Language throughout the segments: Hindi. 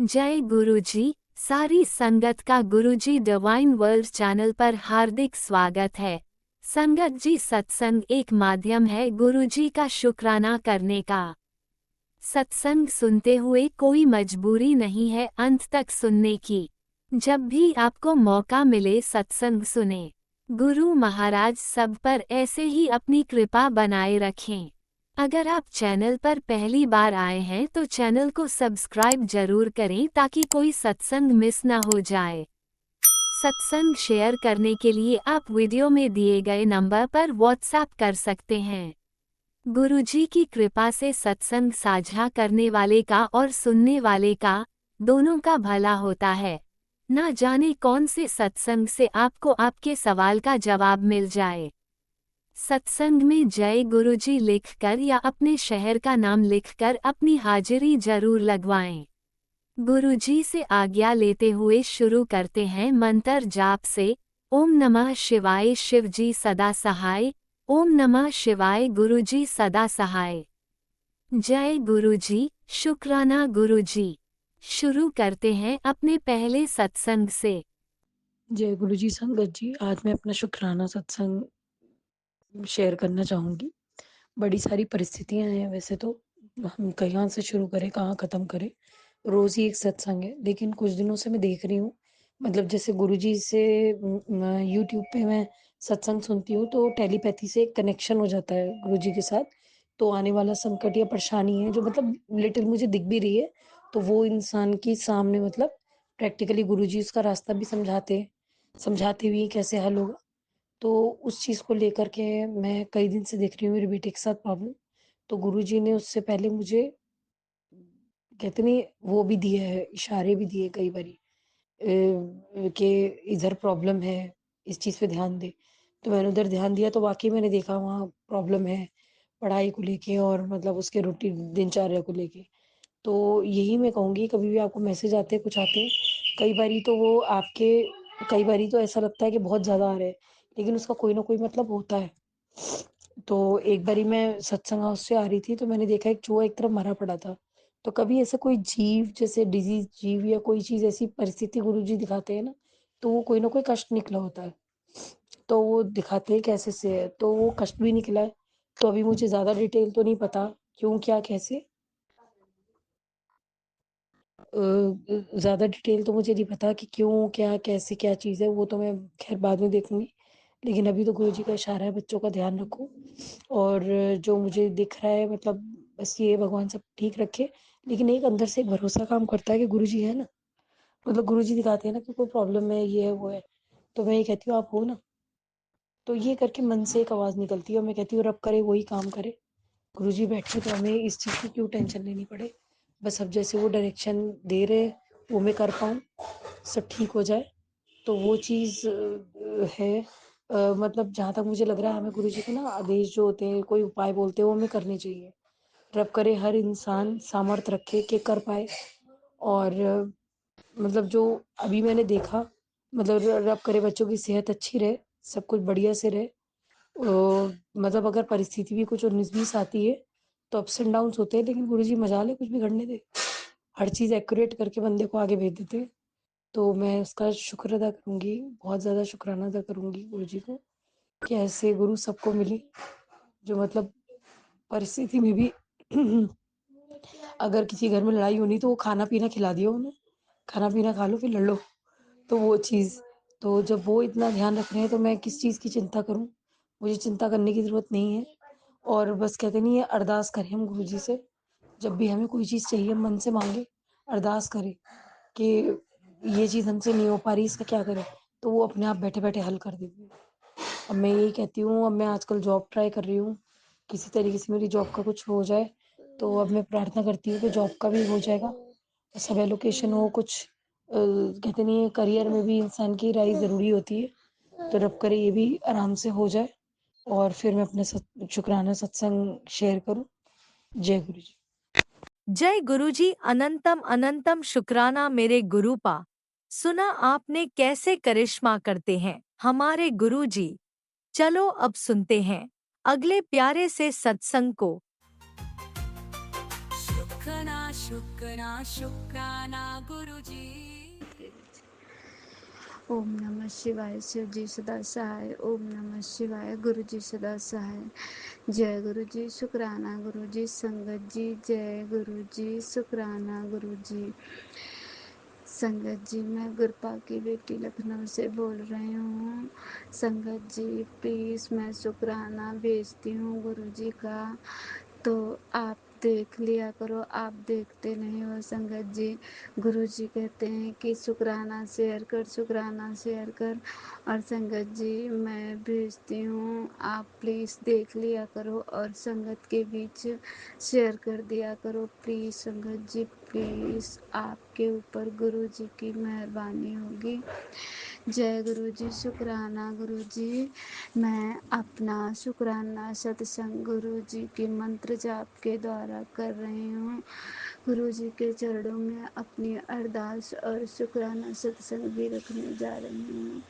जय गुरुजी। सारी संगत का गुरुजी डिवाइन वर्ल्ड चैनल पर हार्दिक स्वागत है। संगत जी, सत्संग एक माध्यम है गुरुजी का शुक्राना करने का। सत्संग सुनते हुए कोई मजबूरी नहीं है अंत तक सुनने की। जब भी आपको मौका मिले सत्संग सुने। गुरु महाराज सब पर ऐसे ही अपनी कृपा बनाए रखें। अगर आप चैनल पर पहली बार आए हैं तो चैनल को सब्सक्राइब जरूर करें ताकि कोई सत्संग मिस ना हो जाए। सत्संग शेयर करने के लिए आप वीडियो में दिए गए नंबर पर व्हाट्सएप कर सकते हैं। गुरुजी की कृपा से सत्संग साझा करने वाले का और सुनने वाले का दोनों का भला होता है। ना जाने कौन से सत्संग से आपको आपके सवाल का जवाब मिल जाए। सत्संग में जय गुरुजी लिखकर या अपने शहर का नाम लिखकर अपनी हाजिरी जरूर लगवाएं। गुरुजी से आज्ञा लेते हुए शुरू करते हैं मंत्र जाप से। ओम नमः शिवाय, शिवजी सदा सहाय। ओम नमः शिवाय, गुरुजी सदा सहाय। जय गुरुजी, शुक्राना गुरुजी। शुरू करते हैं अपने पहले सत्संग से। जय गुरु जी। संगत जी, आज मैं अपना शुक्राना सत्संग शेयर करना चाहूँगी। बड़ी सारी परिस्थितियाँ हैं वैसे तो, हम कहाँ से शुरू करें, कहाँ ख़त्म करें। रोज़ ही एक सत्संग है, लेकिन कुछ दिनों से मैं देख रही हूँ, मतलब जैसे गुरु जी से यूट्यूब पे मैं सत्संग सुनती हूँ, तो टेलीपैथी से एक कनेक्शन हो जाता है गुरु जी के साथ। तो आने वाला संकट या परेशानी है, जो मतलब लिटिल मुझे दिख भी रही है, तो वो इंसान के सामने मतलब प्रैक्टिकली गुरु जी उसका रास्ता भी समझाते हुए कैसे हल होगा। तो उस चीज़ को लेकर के मैं कई दिन से देख रही हूँ मेरे बेटे के साथ प्रॉब्लम। तो गुरुजी ने उससे पहले मुझे कहते नहीं वो भी दिए हैं, इशारे भी दिए कई बारी कि इधर प्रॉब्लम है, इस चीज़ पे ध्यान दे। तो मैंने उधर ध्यान दिया तो वाक़ई मैंने देखा वहाँ प्रॉब्लम है, पढ़ाई को लेके और मतलब उसके रूटीन दिनचर्या को लेके। तो यही मैं कहूँगी, कभी भी आपको मैसेज आते हैं, कुछ आते हैं, कई बारी तो वो आपके कई बारी तो ऐसा लगता है कि बहुत ज़्यादा आ रहे हैं, लेकिन उसका कोई ना कोई मतलब होता है। तो एक बारी मैं सत्संग हाउस से आ रही थी, तो मैंने देखा एक चूहा एक तरफ मरा पड़ा था। तो कभी ऐसा कोई जीव जैसे डिज़ीज़ जीव या कोई चीज़ ऐसी परिस्थिति गुरुजी दिखाते हैं ना, तो वो कोई ना कोई कष्ट निकला होता है। तो वो दिखाते हैं कैसे से है, तो वो कष्ट भी निकला है। तो अभी मुझे ज़्यादा डिटेल तो नहीं पता क्यों, क्या, कैसे। ज़्यादा डिटेल तो मुझे नहीं पता कि क्यों, क्या, कैसे, क्या चीज़ है, वो तो मैं ख़ैर बाद में देखूँगी। लेकिन अभी तो गुरुजी का इशारा है, बच्चों का ध्यान रखो। और जो मुझे दिख रहा है मतलब बस ये भगवान सब ठीक रखे। लेकिन एक अंदर से एक भरोसा काम करता है कि गुरुजी है ना, मतलब गुरुजी दिखाते हैं ना कि कोई प्रॉब्लम है, ये है, वो है। तो मैं ये कहती हूँ आप हो ना। तो ये करके मन से एक आवाज़ निकलती है और मैं कहती हूँ रब करे वही काम करे। गुरुजी बैठे तो हमें इस चीज़ की क्यों टेंशन लेनी पड़े। बस अब जैसे वो डायरेक्शन दे रहे, वो मैं कर पाऊँ, सब ठीक हो जाए। तो वो चीज़ है। मतलब जहाँ तक मुझे लग रहा है हमें गुरुजी के ना आदेश जो होते हैं, कोई उपाय बोलते हैं, वो हमें करने चाहिए। रब करे हर इंसान सामर्थ्य रखे कि कर पाए। और मतलब जो अभी मैंने देखा, मतलब रब करे बच्चों की सेहत अच्छी रहे, सब कुछ बढ़िया से रहे। मतलब अगर परिस्थिति भी कुछ 19-20 आती है, तो अप्स एंड डाउन्स होते हैं, लेकिन गुरुजी मजाल है, कुछ भी घटने दे। हर चीज़ एक्यूरेट करके बंदे को आगे भेज देते हैं। तो मैं उसका शुक्र अदा करूँगी, बहुत ज़्यादा शुक्राना अदा करूँगी गुरुजी को, कि ऐसे गुरु सबको मिले, जो मतलब परिस्थिति में भी अगर किसी घर में लड़ाई होनी तो वो खाना-पीना खिला दिया उन्हें, खाना-पीना खा लो फिर लड़ लो। तो वो चीज़, तो जब वो इतना ध्यान रख रहे हैं तो मैं किस चीज़ की चिंता करूँ? मुझे चिंता करने की ज़रूरत नहीं है। और बस कहते नहीं है, अरदास करें हम गुरुजी से, जब भी हमें कोई चीज़ चाहिए मन से माँगे, अरदास करें कि ये चीज़ हमसे नहीं हो पा रही, इसका क्या करें? तो वो अपने आप बैठे-बैठे हल कर देती है। अब मैं यही कहती हूँ, अब मैं आजकल जॉब ट्राई कर रही हूँ, किसी तरीके से मेरी जॉब का कुछ हो जाए, तो अब मैं प्रार्थना करती हूँ कि जॉब का भी हो जाएगा, सब एलोकेशन हो कुछ। कहते नहीं है करियर में भी इंसान की राय ज़रूरी होती है, तो रब करे ये भी आराम से हो जाए और फिर मैं अपना शुक्राना सत्संग शेयर करूँ। जय गुरु जी। जय गुरुजी। अनंतम अनंतम शुक्राना मेरे गुरुपा। सुना आपने कैसे करिश्मा करते हैं हमारे गुरुजी। चलो अब सुनते हैं अगले प्यारे से सत्संग को। शुक्राना गुरुजी। ओम नमः शिवाय। शिव जी सदा सहाय। ओम नमः शिवाय। गुरु जी सदा सहाय। जय गुरु जी। शुक्राना गुरु जी। संगत जी जय गुरु जी। शुक्राना गुरु जी। संगत जी मैं गुरपा की बेटी लखनऊ से बोल रही हूँ। संगत जी प्लीज़ मैं शुक्राना भेजती हूँ गुरु जी का, तो आप देख लिया करो। आप देखते नहीं हो संगत जी। गुरु जी कहते हैं कि शुक्राना शेयर कर, शुक्राना शेयर कर। और संगत जी मैं भेजती हूँ, आप प्लीज़ देख लिया करो और संगत के बीच शेयर कर दिया करो प्लीज़। संगत जी प्लीज़, आपके ऊपर गुरु जी की मेहरबानी होगी। जय गुरु जी। शुक्राना गुरु जी। मैं अपना शुक्राना सत्संग गुरु जी के मंत्र जाप के द्वारा कर रही हूँ। गुरु जी के चरणों में अपनी अरदास और शुक्राना सत्संग भी रखने जा रही हूँ।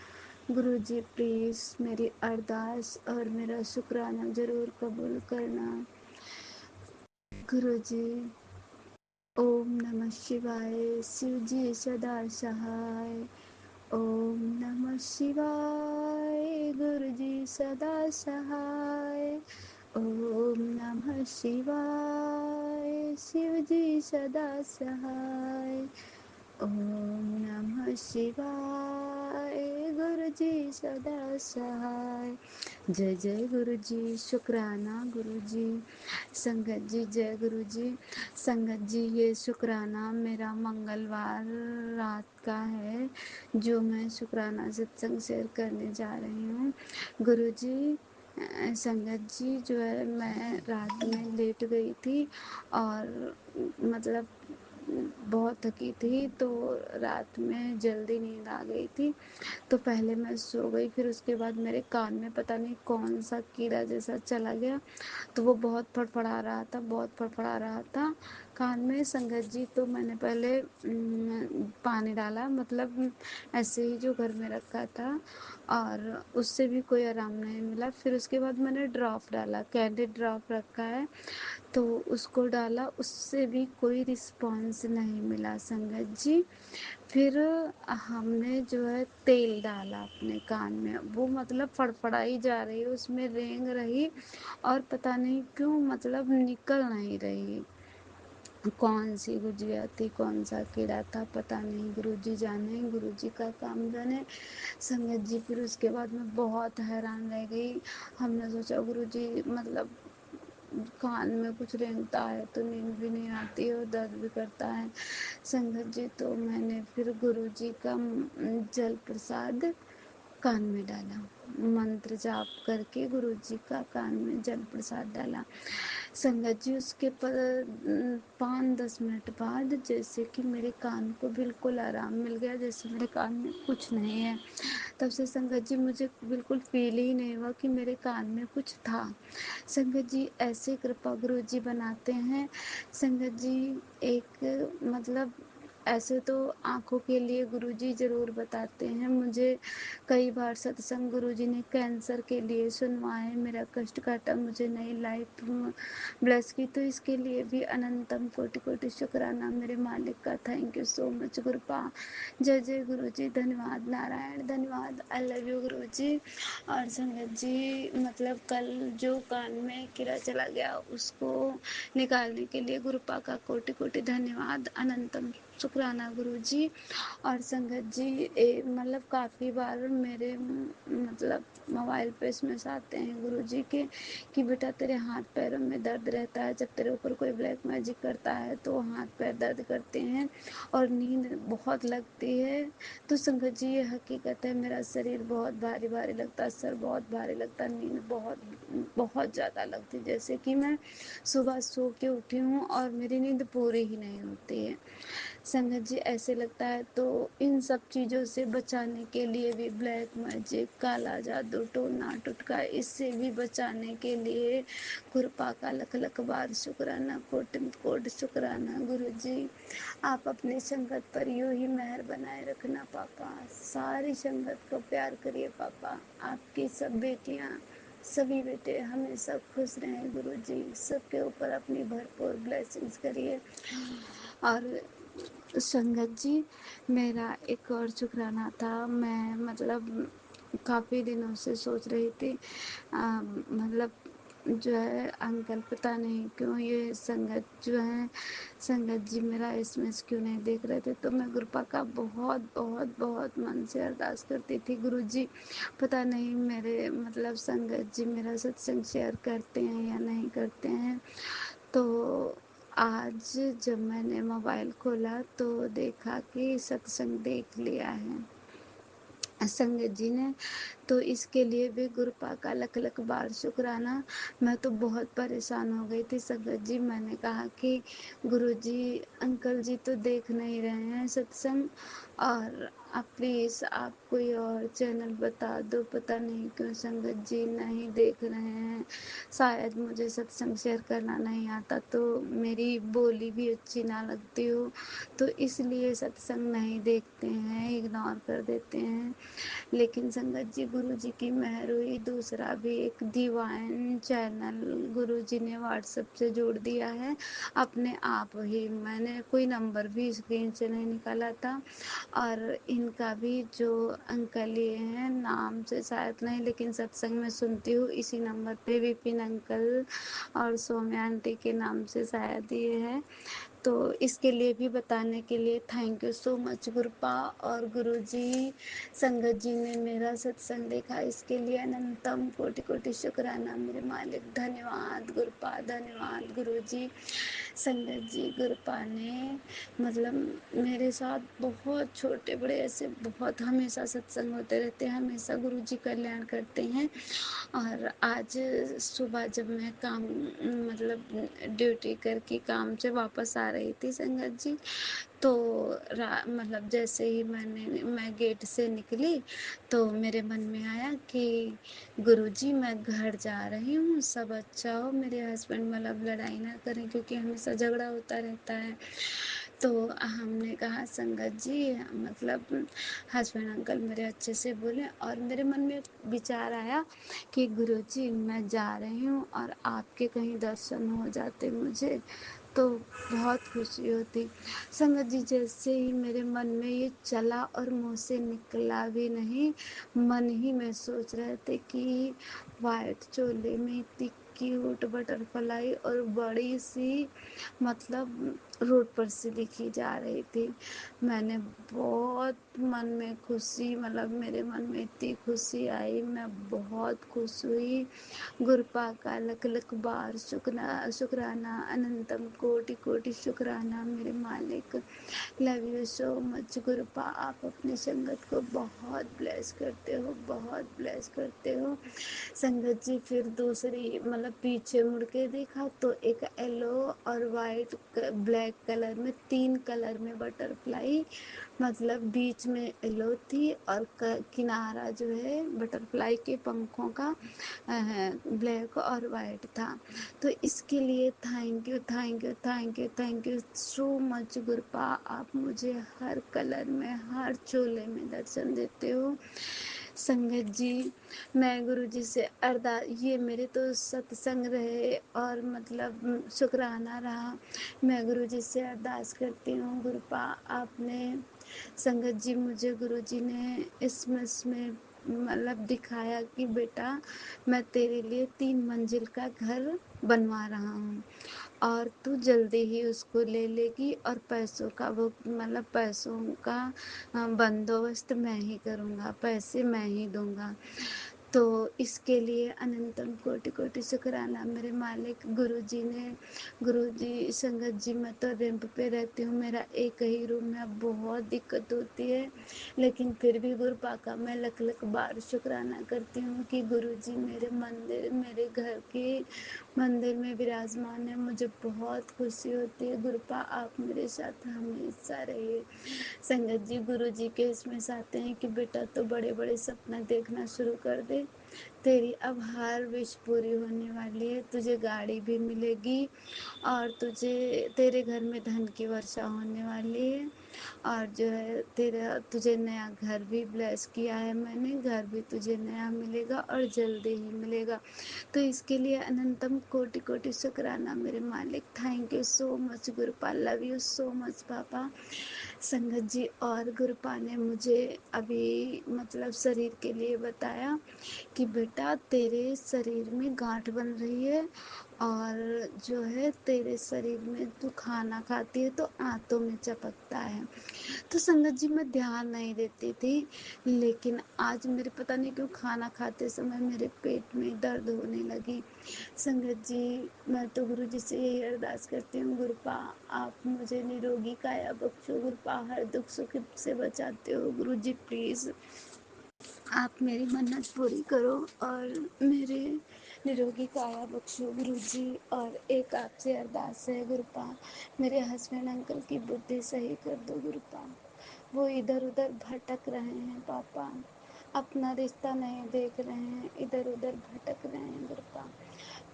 गुरु जी प्लीज़ मेरी अरदास और मेरा शुक्राना ज़रूर कबूल करना। गुरु जी ओम नमः शिवाय। शिव जी सदा सहाय। ओम नमः शिवाय। गुरु जी सदा सहाय। ओम नमः शिवाय। शिव जी सदा सहाय। ओम नमः शिवाय। गुरु जी सदा सहाय। जय जय गुरु जी। शुक्राना गुरु जी। संगत जी जय गुरु जी। संगत जी ये शुक्राना मेरा मंगलवार रात का है, जो मैं शुक्राना सत्संग शेयर करने जा रही हूँ। गुरु जी संगत जी जो है, मैं रात में लेट गई थी और मतलब बहुत थकी थी, तो रात में जल्दी नींद आ गई थी। तो पहले मैं सो गई, फिर उसके बाद मेरे कान में पता नहीं कौन सा कीड़ा जैसा चला गया, तो वो बहुत फड़फड़ा रहा था, बहुत फड़फड़ा रहा था कान में। संगत जी तो मैंने पहले पानी डाला, मतलब ऐसे ही जो घर में रखा था, और उससे भी कोई आराम नहीं मिला। फिर उसके बाद मैंने ड्रॉप डाला, कैंडिड ड्रॉप रखा है, तो उसको डाला, उससे भी कोई रिस्पॉन्स नहीं मिला संगत जी। फिर हमने जो है तेल डाला अपने कान में, वो मतलब फड़फड़ाई जा रही है, उसमें रेंग रही और पता नहीं क्यों मतलब निकल नहीं रही। कौन सी गुजिया थी, कौन सा कीड़ा था, पता नहीं, गुरुजी जाने, गुरुजी का काम जाने। संगत जी फिर उसके बाद मैं बहुत हैरान रह गई। हमने सोचा गुरुजी मतलब कान में कुछ रेंगता है तो नींद भी नहीं आती है और दर्द भी करता है संगत जी। तो मैंने फिर गुरुजी का जल प्रसाद कान में डाला, मंत्र जाप करके गुरुजी का कान में जल प्रसाद डाला संगत जी। उसके पर 5-10 मिनट बाद जैसे कि मेरे कान को बिल्कुल आराम मिल गया, जैसे मेरे कान में कुछ नहीं है। तब से संगत जी मुझे बिल्कुल फील ही नहीं हुआ कि मेरे कान में कुछ था। संगत जी ऐसे कृपा गुरु जी बनाते हैं संगत जी। एक मतलब ऐसे तो आँखों के लिए गुरुजी ज़रूर बताते हैं मुझे। कई बार सत्संग गुरुजी ने कैंसर के लिए सुनवाए, मेरा कष्ट काटा, मुझे नई लाइफ ब्लेस की, तो इसके लिए भी अनंतम कोटि कोटि शुक्राना मेरे मालिक का। Thank you so much गुरुपा। जय जय गुरुजी। धन्यवाद नारायण, धन्यवाद। आई लव यू गुरुजी। और संगत जी मतलब कल जो कान में कीड़ा चला गया, उसको निकालने के लिए गुरुपा का कोटि कोटि धन्यवाद, अनंतम शुक्राना गुरुजी। और संगत जी मतलब काफ़ी बार मेरे मतलब मोबाइल पे इसमें आते हैं गुरुजी के कि बेटा तेरे हाथ पैरों में दर्द रहता है, जब तेरे ऊपर कोई ब्लैक मैजिक करता है तो हाथ पैर दर्द करते हैं और नींद बहुत लगती है। तो संगत जी ये हकीकत है, मेरा शरीर बहुत भारी भारी लगता है, सर बहुत भारी लगता है, नींद बहुत बहुत ज़्यादा लगती है, जैसे कि मैं सुबह सो के उठी हूँ और मेरी नींद पूरी ही नहीं होती है संगत जी। ऐसे लगता है, तो इन सब चीज़ों से बचाने के लिए भी ब्लैक मैजिक, काला जादू, टोना टुटका, इससे भी बचाने के लिए कृपा का लख लख बार शुक्राना, कोटि कोटि शुक्राना गुरुजी। आप अपनी संगत पर यूं ही मेहर बनाए रखना पापा, सारी संगत को प्यार करिए पापा। आपकी सब बेटियां, सभी बेटे हमेशा खुश रहें गुरुजी, सबके ऊपर अपनी भरपूर ब्लेसिंग्स करिए। और संगत जी, मेरा एक और शुक्राना था। मैं मतलब काफ़ी दिनों से सोच रही थी, मतलब जो है अंकल पता नहीं क्यों ये संगत जो है, संगत जी मेरा एसएमएस क्यों नहीं देख रहे थे। तो मैं गुरुपा का बहुत बहुत बहुत मन से अरदास करती थी, गुरुजी पता नहीं मेरे मतलब संगत जी मेरा सत्संग शेयर करते हैं या नहीं करते हैं। तो आज जब मैंने मोबाइल खोला तो देखा कि सत्संग देख लिया है संगत जी ने। तो इसके लिए भी गुरुपा का लख लख बार शुक्राना। मैं तो बहुत परेशान हो गई थी संगत जी। मैंने कहा कि गुरुजी अंकल जी तो देख नहीं रहे हैं सत्संग, और आप प्लीज़ आप कोई और चैनल बता दो। पता नहीं क्यों संगत जी नहीं देख रहे हैं। शायद मुझे सत्संग शेयर करना नहीं आता, तो मेरी बोली भी अच्छी ना लगती हो, तो इसलिए सत्संग नहीं देखते हैं, इग्नोर कर देते हैं। लेकिन संगत जी गुरुजी की मेहर हुई, दूसरा भी एक डिवाइन चैनल गुरुजी ने व्हाट्सएप से जोड़ दिया है अपने आप ही। मैंने कोई नंबर भी स्क्रीन से नहीं निकाला था। और इनका भी जो अंकल ये हैं, नाम से शायद नहीं लेकिन सत्संग में सुनती हूँ इसी नंबर पे विपिन अंकल और सौम्या आंटी के नाम से शायद ये है। तो इसके लिए भी बताने के लिए थैंक यू सो मच गुरुपा और गुरुजी। संगत जी ने मेरा सत्संग देखा, इसके लिए अनंतम कोटि कोटि शुक्राना मेरे मालिक। धन्यवाद गुरुपा, धन्यवाद गुरुजी। संगत जी गुरुपा ने मतलब मेरे साथ बहुत छोटे बड़े ऐसे बहुत हमेशा सत्संग होते रहते हैं, हमेशा गुरुजी कल्याण करते हैं। और आज सुबह जब मैं काम मतलब ड्यूटी करके काम से वापस आ रही थी संगत जी, तो मतलब जैसे ही मैं गेट से निकली तो मेरे मन में आया कि गुरुजी मैं घर जा रही हूँ, सब अच्छा हो, मेरे हस्बैंड मतलब लड़ाई ना करें क्योंकि हमेशा झगड़ा होता रहता है। तो हमने कहा संगत जी मतलब हस्बैंड अंकल मेरे अच्छे से बोले, और मेरे मन में विचार आया कि गुरुजी मैं जा रही हूँ और आपके कहीं दर्शन हो जाते मुझे तो बहुत खुशी होती। संगत जी जैसे ही मेरे मन में ये चला और मुँह से निकला भी नहीं, मन ही में सोच रहे थे कि वाइट चोले में इतनी क्यूट बटरफ्लाई और बड़ी सी मतलब रोड पर से दिखी जा रही थी। मैंने बहुत मन में खुशी मतलब मेरे मन में इतनी खुशी आई, मैं बहुत खुश हुई। गुरुपा का लख लख बार शुक्राना, अनंतम कोटि कोटि शुक्राना मेरे मालिक। Love you so much Gurupa. आप अपनी संगत को बहुत ब्लेस करते हो, बहुत ब्लेस करते हो संगत जी। फिर दूसरी मतलब पीछे मुड़ के देखा तो एक येलो और वाइट ब्लैक कलर में 3 कलर में बटरफ्लाई, मतलब बीच में येलो थी और किनारा जो है बटरफ्लाई के पंखों का ब्लैक और वाइट था। तो इसके लिए thank you thank you thank you thank you so much Gurupa. आप मुझे हर कलर में हर चोले में दर्शन देते हो संगत जी। मैं गुरुजी से ये मेरे तो सत्संग रहे और मतलब शुक्राना रहा। मैं गुरुजी से अरदास करती हूँ गुरुपा आपने संगत जी मुझे गुरुजी ने इसमस में मतलब दिखाया कि बेटा मैं तेरे लिए 3 मंजिल का घर बनवा रहा हूँ और तू जल्दी ही उसको ले लेगी और पैसों का वो मतलब पैसों का बंदोबस्त मैं ही करूँगा, पैसे मैं ही दूँगा। तो इसके लिए अनंतम कोटि कोटि शुक्राना मेरे मालिक। गुरुजी ने गुरुजी संगत जी मैं तो रेंप पे रहती हूँ, मेरा एक ही रूम है, बहुत दिक्कत होती है, लेकिन फिर भी गुरुपा का मैं लख लख बार शुक्राना करती हूँ कि गुरुजी मेरे मंदिर मेरे घर के मंदिर में विराजमान है। मुझे बहुत खुशी होती है गुरुपा आप मेरे साथ हमेशा रहिए। संगत जी गुरुजी के इसमें चाहते हैं कि बेटा तो बड़े बड़े सपना देखना शुरू कर दे तेरी अब हर विश पूरी होने वाली है, तुझे गाड़ी भी मिलेगी और तेरे घर में धन की वर्षा होने वाली है। और जो है तुझे नया घर भी ब्लेस किया है मैंने, घर भी तुझे नया मिलेगा और जल्दी ही मिलेगा। तो इसके लिए अनंतम कोटि कोटि शुक्राना मेरे मालिक। Thank you so much Gurupal, love you so much पापा। संगत जी और गुरुपा ने मुझे अभी मतलब शरीर के लिए बताया कि बेटा तेरे शरीर में गांठ बन रही है और जो है तेरे शरीर में तू खाना खाती है तो आंतों में चपकता है। तो संगत जी मैं ध्यान नहीं देती थी, लेकिन आज मेरे पता नहीं क्यों खाना खाते समय मेरे पेट में दर्द होने लगी। संगत जी मैं तो गुरु जी से यही अरदास करती हूँ, गुरुपा आप मुझे निरोगी काया बख्शो, गुरुपा हर दुख सुख से बचाते हो गुरु जी, प्लीज़ आप मेरी मन्नत पूरी करो और मेरे निरोगी काया बख्शो गुरु जी। और एक आपसे अरदास है गुरुपा, मेरे हस्बैंड अंकल की बुद्धि सही कर दो गुरुपा, वो इधर उधर भटक रहे हैं पापा, अपना रिश्ता नहीं देख रहे हैं, इधर उधर भटक रहे हैं गुरुपा।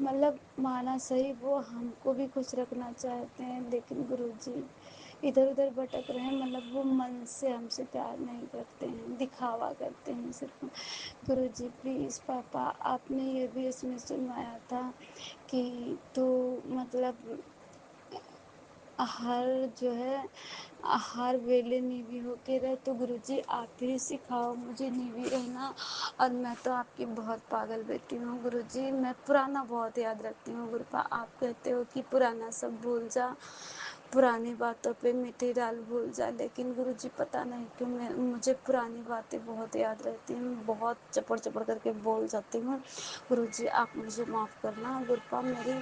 मतलब माना सही वो हमको भी खुश रखना चाहते हैं, लेकिन गुरुजी इधर उधर भटक रहे हैं, मतलब वो मन से हमसे प्यार नहीं करते हैं, दिखावा करते हैं सिर्फ। गुरुजी प्लीज़ पापा, आपने ये भी इसमें सुनवाया था कि तो मतलब हर जो है हर वेले नीवी होके रहे। तो गुरुजी आप ही सिखाओ मुझे नीवी रहना। और मैं तो आपकी बहुत पागल बेटी हूँ गुरुजी, मैं पुराना बहुत याद रखती हूँ गुरुपा। आप कहते हो कि पुराना सब भूल जा, पुरानी बातों पे मिट्टी डाल भूल जा, लेकिन गुरुजी पता नहीं क्यों मुझे पुरानी बातें बहुत याद रहती हैं, बहुत चपड़ चपड़ करके बोल जाती हूँ। गुरुजी आप मुझे माफ़ करना गुरुपा, मेरी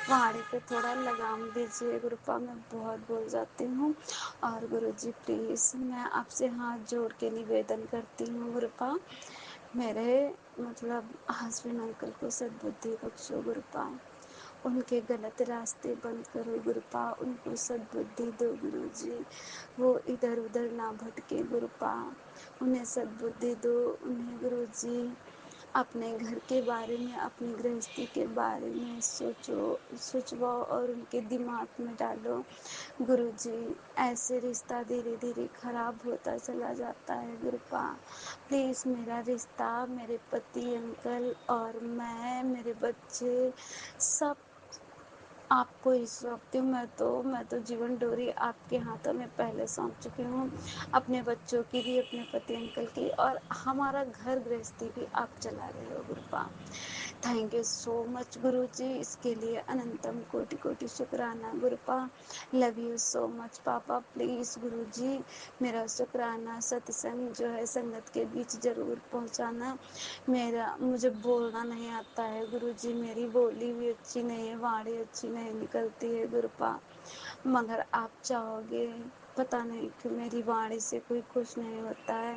पहाड़ी पे थोड़ा लगाम दीजिए गुरुपा, मैं बहुत बोल जाती हूँ। और गुरुजी प्लीज़ मैं आपसे हाथ जोड़ के निवेदन करती हूँ गुरुपा, मेरे मतलब हस्बैंड अंकल को सद्बुद्धि बख्शो गुरुपा, उनके गलत रास्ते बंद करो गुरुपा, उनको सद्बुद्धि दो गुरुजी, वो इधर उधर ना भटके गुरुपा, उन्हें सद्बुद्धि दो उन्हें गुरुजी। अपने घर के बारे में, अपनी गृहस्थी के बारे में सोचो और उनके दिमाग में डालो गुरुजी। ऐसे रिश्ता धीरे धीरे खराब होता चला जाता है गुरुपा, प्लीज़ मेरा रिश्ता, मेरे पति अंकल और मैं, मेरे बच्चे सब आपको ही सौंपती हूँ। मैं तो जीवन डोरी आपके हाथों में पहले सौंप चुकी हूँ, अपने बच्चों की भी, अपने पति अंकल की, और हमारा घर गृहस्थी भी आप चला रहे हो गुरुपा। थैंक यू सो मच गुरुजी, इसके लिए अनंतम कोटि कोटि शुक्राना गुरुपा। लव यू सो मच पापा, प्लीज़ गुरुजी मेरा शुक्राना सत्संग जो है संगत के बीच ज़रूर पहुँचाना। मुझे बोलना नहीं आता है गुरुजी, मेरी बोली भी अच्छी नहीं है, वाणी अच्छी नहीं निकलती है गुरुपा, मगर आप चाहोगे, पता नहीं क्यों मेरी वाणी से कोई खुश नहीं होता है।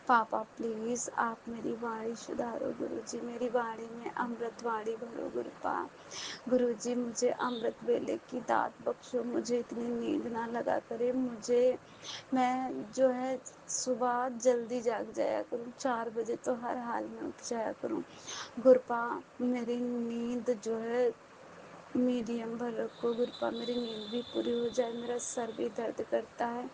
पापा प्लीज़ आप मेरी वाणी सुधारो गुरुजी, मेरी वाणी में अमृत वाणी भरो गुरुपा। गुरुजी मुझे अमृत वेले की दात बख्शो, मुझे इतनी नींद ना लगा करे, मैं जो है सुबह जल्दी जाग जाया करूँ, 4 बजे तो हर हाल में उठ जाया करूँ गुरुपा। मेरी नींद जो है मीडियम भर रखो गुरुपा, मेरी नींद भी पूरी हो जाए, मेरा सर भी दर्द करता है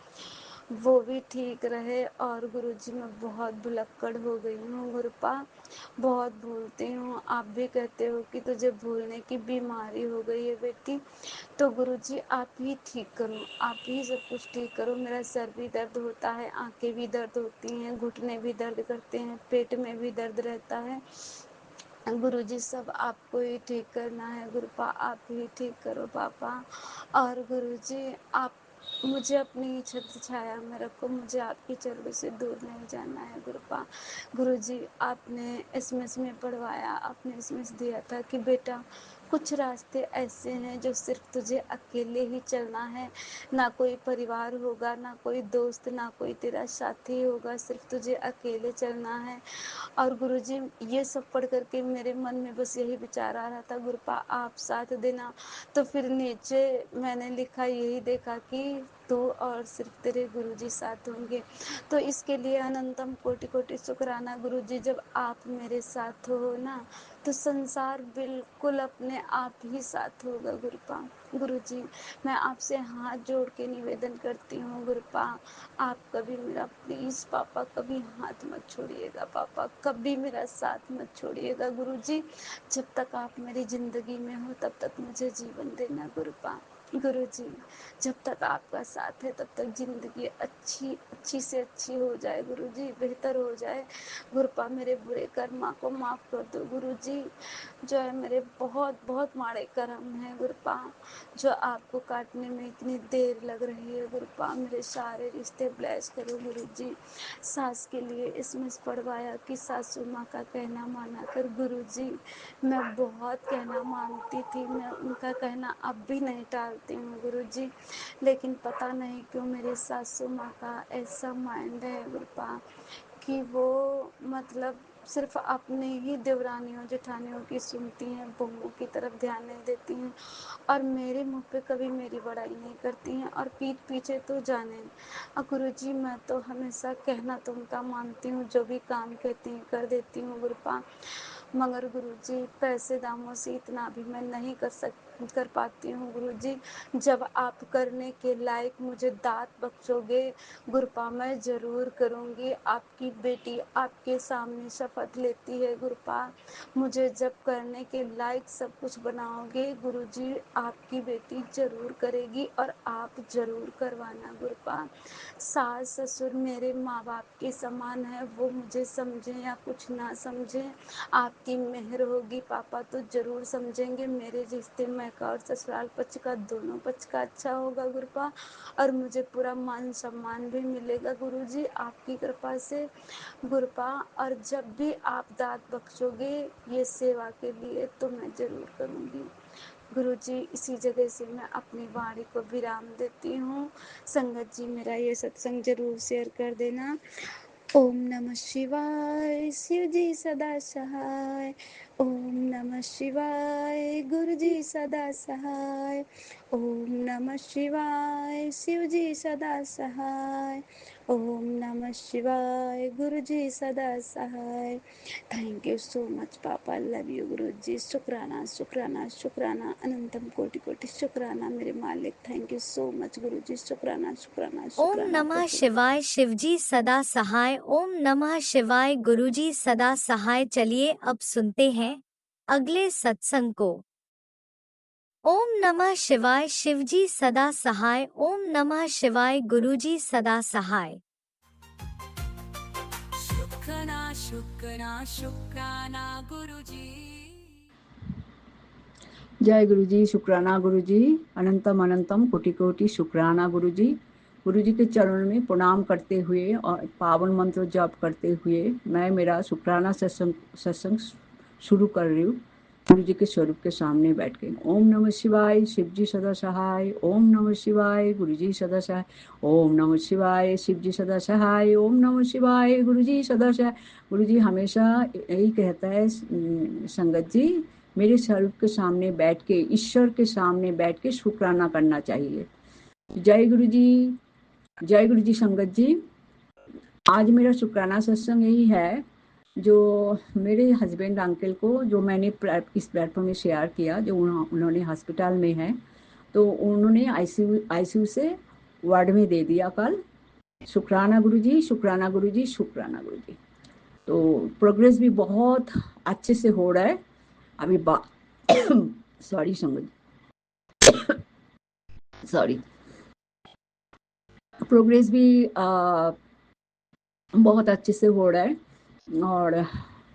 वो भी ठीक रहे। और गुरुजी मैं बहुत भुलक्कड़ हो गई हूँ गुरुपा, बहुत भूलती हूँ। आप भी कहते हो कि तुझे भूलने की बीमारी हो गई है बेटी, तो गुरुजी आप ही ठीक करो, आप ही सब कुछ ठीक करो। मेरा सर भी दर्द होता है, आंखें भी दर्द होती हैं, घुटने भी दर्द करते हैं, पेट में भी दर्द रहता है गुरुजी, सब आपको ही ठीक करना है गुरुपा, आप ही ठीक करो पापा। और गुरुजी आप मुझे अपनी छत्र छाया में रखो, मुझे आपकी चरणों से दूर नहीं जाना है गुरुपा। गुरुजी आपने एसएमएस में पढ़वाया, आपने एसएमएस दिया था कि बेटा कुछ रास्ते ऐसे हैं जो सिर्फ तुझे अकेले ही चलना है, ना कोई परिवार होगा, ना कोई दोस्त, ना कोई तेरा साथी होगा, सिर्फ तुझे अकेले चलना है। और गुरुजी ये सब पढ़ करके मेरे मन में बस यही विचार आ रहा था, गुरुपा आप साथ देना। तो फिर नीचे मैंने लिखा, यही देखा कि तू और सिर्फ तेरे गुरुजी साथ होंगे। तो इसके लिए अनंतम कोटि कोटि शुक्राना गुरुजी। जब आप मेरे साथ हो ना तो संसार बिल्कुल अपने आप ही साथ होगा गुरुजी। मैं आपसे हाथ जोड़ के निवेदन करती हूँ गुरुपा, आप कभी मेरा प्लीज पापा कभी हाथ मत छोड़िएगा, पापा कभी मेरा साथ मत छोड़िएगा गुरुजी। जब तक आप मेरी जिंदगी में हो तब तक मुझे जीवन देना गुरुपा। गुरुजी जब तक आपका साथ है तब तक जिंदगी अच्छी से अच्छी हो जाए गुरुजी, बेहतर हो जाए गुरुपा। मेरे बुरे कर्मा को माफ कर दो गुरुजी। जो है मेरे बहुत बहुत माड़े कर्म है गुरुपा, जो आपको काटने में इतनी देर लग रही है गुरुपा। मेरे सारे रिश्ते ब्लेस करो गुरुजी। सास के लिए एसएमएस पढ़वाया कि सासू माँ का कहना माना कर गुरुजी। मैं बहुत कहना मानती थी, मैं उनका कहना अब भी नहीं टालती हूँ गुरुजी। लेकिन पता नहीं क्यों मेरी सासू माँ का ऐसा माइंड है गुरुपा कि वो मतलब सिर्फ अपने ही देवरानियों जेठानियों की सुनती हैं, बहुओं की तरफ ध्यान नहीं देती हैं और मेरे मुंह पे कभी मेरी बड़ाई नहीं करती हैं और पीठ पीछे तो जाने। और गुरुजी मैं तो हमेशा कहना तो उनका मानती हूँ, जो भी काम कहती हैं कर देती हूँ गुरुपा। मगर गुरुजी पैसे दामों से इतना भी मैं नहीं कर पाती हूँ गुरुजी। जब आप करने के लायक मुझे दात बख्शोगे गुरुपा मैं ज़रूर करूँगी। आपकी बेटी आपके सामने शपथ लेती है गुरुपा, मुझे जब करने के लायक सब कुछ बनाओगे गुरुजी आपकी बेटी ज़रूर करेगी और आप ज़रूर करवाना गुरुपा। सास ससुर मेरे माँ बाप के समान है, वो मुझे समझें या कुछ ना समझें आपकी मेहर होगी पापा तो ज़रूर समझेंगे। मेरे रिश्ते में का और ससुराल पक्ष का दोनों पक्ष का अच्छा होगा गुरुपा और मुझे पूरा मान सम्मान भी मिलेगा गुरुजी आपकी कृपा से गुरुपा। और जब भी आप दात बख्शोगे ये सेवा के लिए तो मैं ज़रूर करूँगी गुरुजी। इसी जगह से मैं अपनी वाणी को विराम देती हूँ। संगत जी मेरा ये सत्संग जरूर शेयर कर देना। ओम नमः शिवाय, शिव जी सदा सहाय। ओम नमः शिवाय, गुरु जी सदा सहाय। ओम नमः शिवाय, शिव जी सदा सहाय। ओम नमः शिवाय, गुरु जी सदा सहाय। थैंक यू सो मच पापा, लव यू गुरु जी। शुक्राना शुक्राना शुक्राना, अनंतम कोटि कोटि शुक्राना मेरे मालिक। थैंक यू सो मच गुरु जी। शुक्राना शुक्राना ओम शुक्राना नमः प्रभु। शिवाय, शिवजी सदा सहाय। ओम नमः शिवाय, गुरुजी सदा सहाय। चलिए अब सुनते हैं अगले सत्संग को। ओम नमः शिवाय, शिवजी सदा सहाय। ओम नमः शिवाय, गुरुजी सदा सहाय। शुक्राना शुक्राना शुक्राना गुरुजी। जय गुरु जी, शुक्राना गुरु जी, अनंतम अनंतम कोटि कोटि शुक्राना गुरु जी। गुरु जी के चरणों में प्रणाम करते हुए और पावन मंत्र जप करते हुए मैं मेरा शुक्राना सत्संग शुरू कर रही हूँ गुरु जी के स्वरूप के सामने बैठ के। ओम नमः शिवाय, शिव जी सदा सहाय। ओम नमः शिवाय, गुरु जी सदा सहाय। ओम नमः शिवाय, शिव जी सदा सहाय। ओम नमः शिवाय, गुरु जी सदा सहाय। गुरु जी हमेशा यही कहता है संगत जी, मेरे स्वरूप के सामने बैठ के, ईश्वर के सामने बैठ के शुक्राना करना चाहिए। जय गुरु जी, जय गुरु जी। संगत जी आज मेरा शुक्राना सत्संग यही है, जो मेरे हस्बैंड अंकल को जो मैंने इस प्लेटफॉर्म में शेयर किया, जो उन्होंने हॉस्पिटल में है तो उन्होंने आईसीयू से वार्ड में दे दिया कल। शुक्राना गुरु जी, शुक्राना गुरु जी, शुक्राना गुरु जी। तो प्रोग्रेस भी बहुत अच्छे से हो रहा है अभी सॉरी संगत, सॉरी। प्रोग्रेस भी बहुत अच्छे से हो रहा है और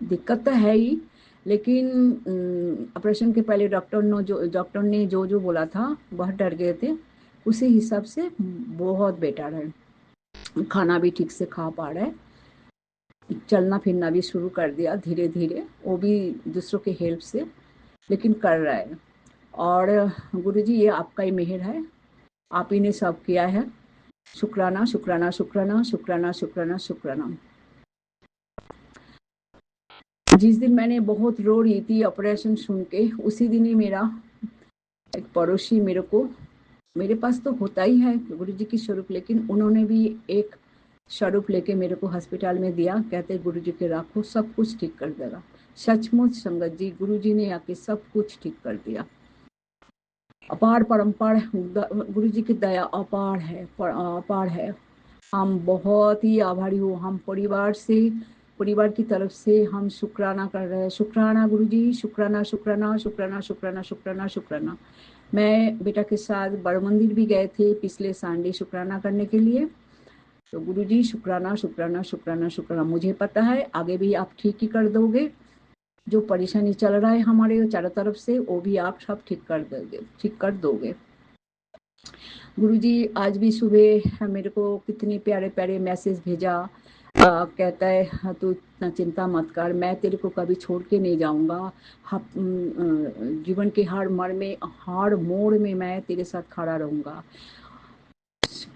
दिक्कत तो है ही, लेकिन ऑपरेशन के पहले डॉक्टर ने जो बोला था बहुत डर गए थे, उसी हिसाब से बहुत बेटर है। खाना भी ठीक से खा पा रहा है, चलना फिरना भी शुरू कर दिया धीरे धीरे, वो भी दूसरों के हेल्प से, लेकिन कर रहा है। और गुरुजी ये आपका ही मेहर है, आप ही ने सब किया है। शुक्राना शुक्राना शुक्राना शुक्राना शुक्राना शुक्राना। जिस दिन मैंने बहुत रो रही थी ऑपरेशन सुन के, उसी दिन ही मेरा एक पड़ोसी मेरे को मेरे पास तो होता ही है गुरु जी की स्वरूप, लेकिन उन्होंने भी एक स्वरूप लेके मेरे को हॉस्पिटल में दिया। कहते गुरु जी के रखो, सब कुछ ठीक कर देगा। सचमुच संगत जी, गुरु जी ने आके सब कुछ ठीक कर दिया। अपार परम्पार गुरु जी की दया अपार है, अपार है। हम बहुत ही आभारी हो। हम परिवार की तरफ से हम शुक्राना कर रहे हैं। शुक्राना गुरु जी, शुक्राना शुक्राना शुक्राना शुक्राना शुक्राना शुक्राना। मैं बेटा के साथ बड़ मंदिर भी गए थे पिछले संडे शुक्राना करने के लिए। तो गुरु जी शुक्राना शुक्राना शुक्राना शुक्राना। मुझे पता है आगे भी आप ठीक ही कर दोगे। जो परेशानी चल रहा है हमारे चारों तरफ से, वो भी आप सब ठीक कर दोगे। गुरुजी आज भी सुबह मेरे को कितने प्यारे प्यारे मैसेज भेजा। कहता है हाँ, तू इतना चिंता मत कर, मैं तेरे को कभी छोड़ के नहीं जाऊंगा। जीवन के हर मोड़ में मैं तेरे साथ खड़ा रहूंगा।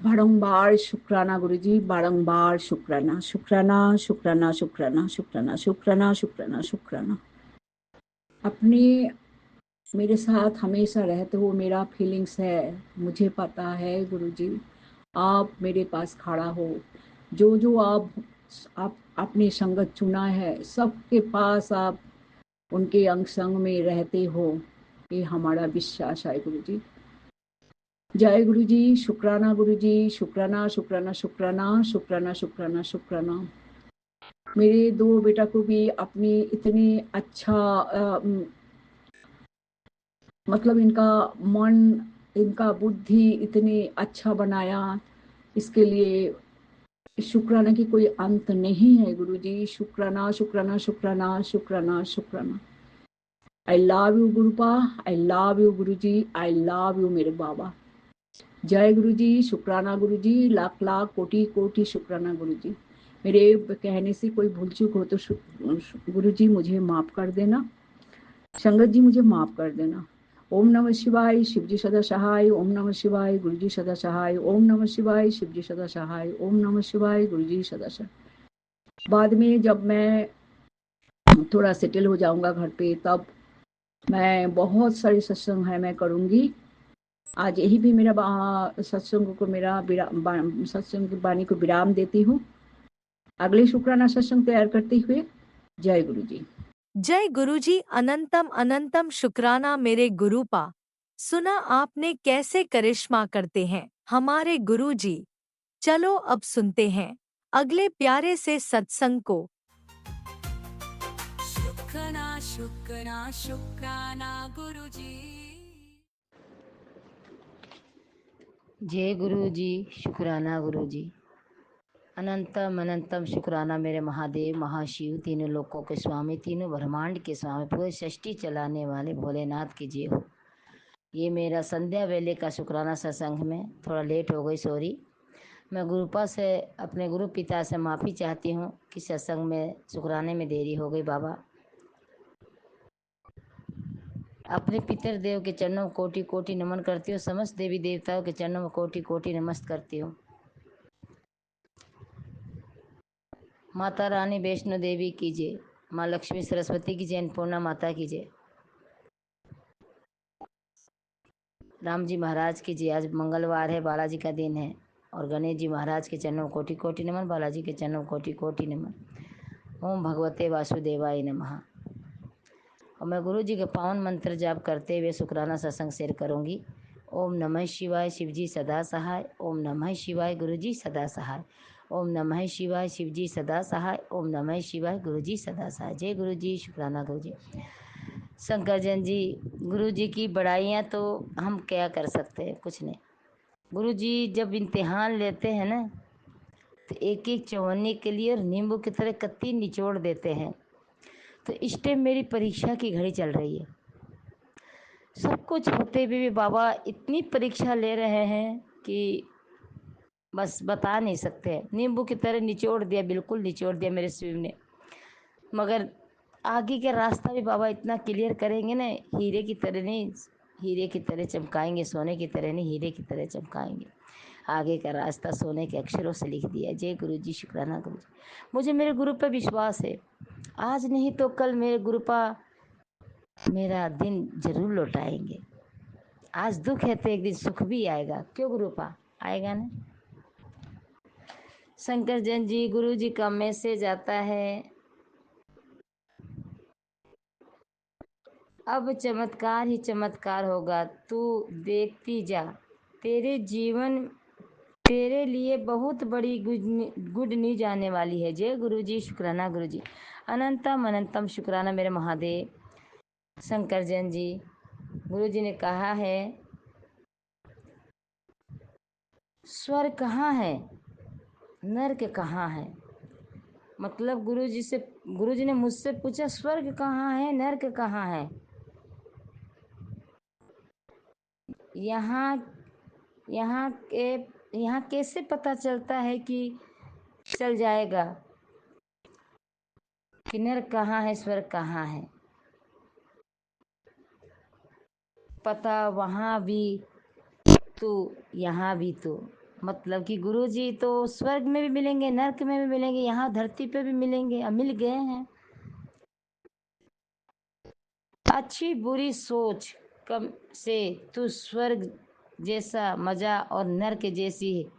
बारंबार शुक्राना गुरुजी, बारंबार शुक्राना शुक्राना शुक्राना शुक्राना शुक्राना शुक्राना शुक्राना शुक्राना। अपने मेरे साथ हमेशा रहते हो, मेरा फीलिंग्स है, मुझे पता है गुरुजी। आप मेरे पास खड़ा हो। जो जो आप अपनी संगत चुना है, सबके पास आप उनके अंग संग में रहते हो, ये हमारा विश्वास है गुरुजी। जय गुरुजी, शुक्राना गुरुजी, शुक्राना शुक्राना शुक्राना शुक्राना शुक्राना शुक्राना। मेरे दो बेटा को भी अपनी इतनी अच्छा मतलब इनका मन, इनका बुद्धि इतनी अच्छा बनाया, इसके लिए शुक्राना की कोई अंत नहीं है गुरुजी। शुक्राना शुक्राना शुक्राना शुक्राना शुक्राना। I love you गुरुपा, I love you Guruji, I love you मेरे बाबा। जय गुरुजी, शुक्राना गुरुजी, लाख लाख कोटि कोटि शुक्राना गुरुजी। मेरे कहने से कोई भूल चूक हो तो गुरुजी मुझे माफ कर देना। संगत जी मुझे माफ कर देना। ओम नमः शिवाय, शिवजी सदा सहाय। ओम नमः शिवाय, गुरुजी सदा सहाय। ओम नमः शिवाय, शिवजी सदा सहाय। ओम नमः शिवाय, गुरुजी सदा सहाय। बाद में जब मैं थोड़ा सेटल हो जाऊंगा घर पे, तब मैं बहुत सारे सत्संग है मैं करूंगी। आज यही भी मेरा सत्संग को सत्संग की वाणी को विराम देती हूँ। अगले शुक्राना सत्संग तैयार करते हुए जय गुरु जी। जय गुरुजी, अनंतम अनंतम शुक्राना मेरे गुरुपा। सुना आपने कैसे करिश्मा करते हैं हमारे गुरुजी। चलो अब सुनते हैं अगले प्यारे से सत्संग को। शुक्राना शुक्राना शुक्राना गुरुजी। जय गुरु जी, शुक्राना गुरु जी। अनंतम अनंतम शुक्राना मेरे महादेव महाशिव, तीनों लोकों के स्वामी, तीनों ब्रह्मांड के स्वामी, पूरे सृष्टि चलाने वाले भोलेनाथ की जय हो। ये मेरा संध्या वेले का शुक्राना सत्संग में थोड़ा लेट हो गई, सॉरी। मैं गुरुपा से, अपने गुरु पिता से माफ़ी चाहती हूँ कि सत्संग में शुक्राने में देरी हो गई। बाबा अपने पितर देव के चरणों में कोटि कोटि नमन करती हूँ। समस्त देवी देवताओं के चरणों में कोटि कोटि नमस्कार करती हूँ। माता रानी वैष्णो देवी की जय, माँ लक्ष्मी सरस्वती की जय, अन्नपूर्णा माता की जय, राम जी महाराज की जय। आज मंगलवार है, बालाजी का दिन है, और गणेश जी महाराज के चरणों कोटि कोटि नमन, बालाजी के चरणों कोटि कोटि नमन। ओम भगवते वासुदेवाय नमः। और मैं गुरु जी के पावन मंत्र जाप करते हुए शुक्राना सत्संग शेयर करूँगी। ओम नमः शिवाय, शिवजी सदा सहाय। ओम नमः शिवाय, गुरुजी सदा सहाय। ओम नमः शिवाय, शिवजी सदा सहाय। ओम नमः शिवाय, गुरुजी सदा सहाय। जय गुरु जी, शुक्राना गुरु जी। शंकर जैन जी, गुरु जी की बड़ाइयाँ तो हम क्या कर सकते हैं, कुछ नहीं। गुरु जी जब इम्तिहान लेते हैं ना, तो एक एक चवन्नी के लिए नींबू की तरह कत्ती निचोड़ देते हैं। तो इस टाइम मेरी परीक्षा की घड़ी चल रही है। सब कुछ होते हुए भी बाबा इतनी परीक्षा ले रहे हैं कि बस बता नहीं सकते। नींबू की तरह निचोड़ दिया, बिल्कुल निचोड़ दिया मेरे शिव ने। मगर आगे का रास्ता भी बाबा इतना क्लियर करेंगे ना, हीरे की तरह नहीं, हीरे की तरह चमकाएंगे, सोने की तरह नहीं, हीरे की तरह चमकाएंगे। आगे का रास्ता सोने के अक्षरों से लिख दिया। जय गुरु जी, शुक्राना गुरु जी। मुझे मेरे गुरु पर विश्वास है, आज नहीं तो कल मेरे गुरुपा मेरा दिन जरूर लौटाएंगे। आज दुख है तो एक दिन सुख भी आएगा, क्यों गुरुपा? आएगा ना। शंकर जैन जी, गुरु जी का मैसेज आता है, अब चमत्कार ही चमत्कार होगा, तू देखती जा। तेरे जीवन तेरे लिए बहुत बड़ी गुड न्यूज आने वाली है। जय गुरु जी, शुक्राना गुरु जी, अनंतम अनंतम शुक्राना मेरे महादेव। शंकर जैन जी, गुरु जी ने कहा है स्वर्ग कहाँ है, नर्क कहाँ है। मतलब गुरु जी ने मुझसे पूछा स्वर्ग कहाँ है, नर्क कहाँ है। यहाँ यहाँ के यहाँ कैसे पता चलता है कि चल जाएगा कि नर्क कहाँ है, स्वर्ग कहाँ है। पता वहाँ भी तो यहाँ भी तो, मतलब कि गुरु जी तो स्वर्ग में भी मिलेंगे, नर्क में भी मिलेंगे, यहाँ धरती पे भी मिलेंगे, अब मिल गए हैं। अच्छी बुरी सोच कम से तू स्वर्ग जैसा मजा और नर्क जैसी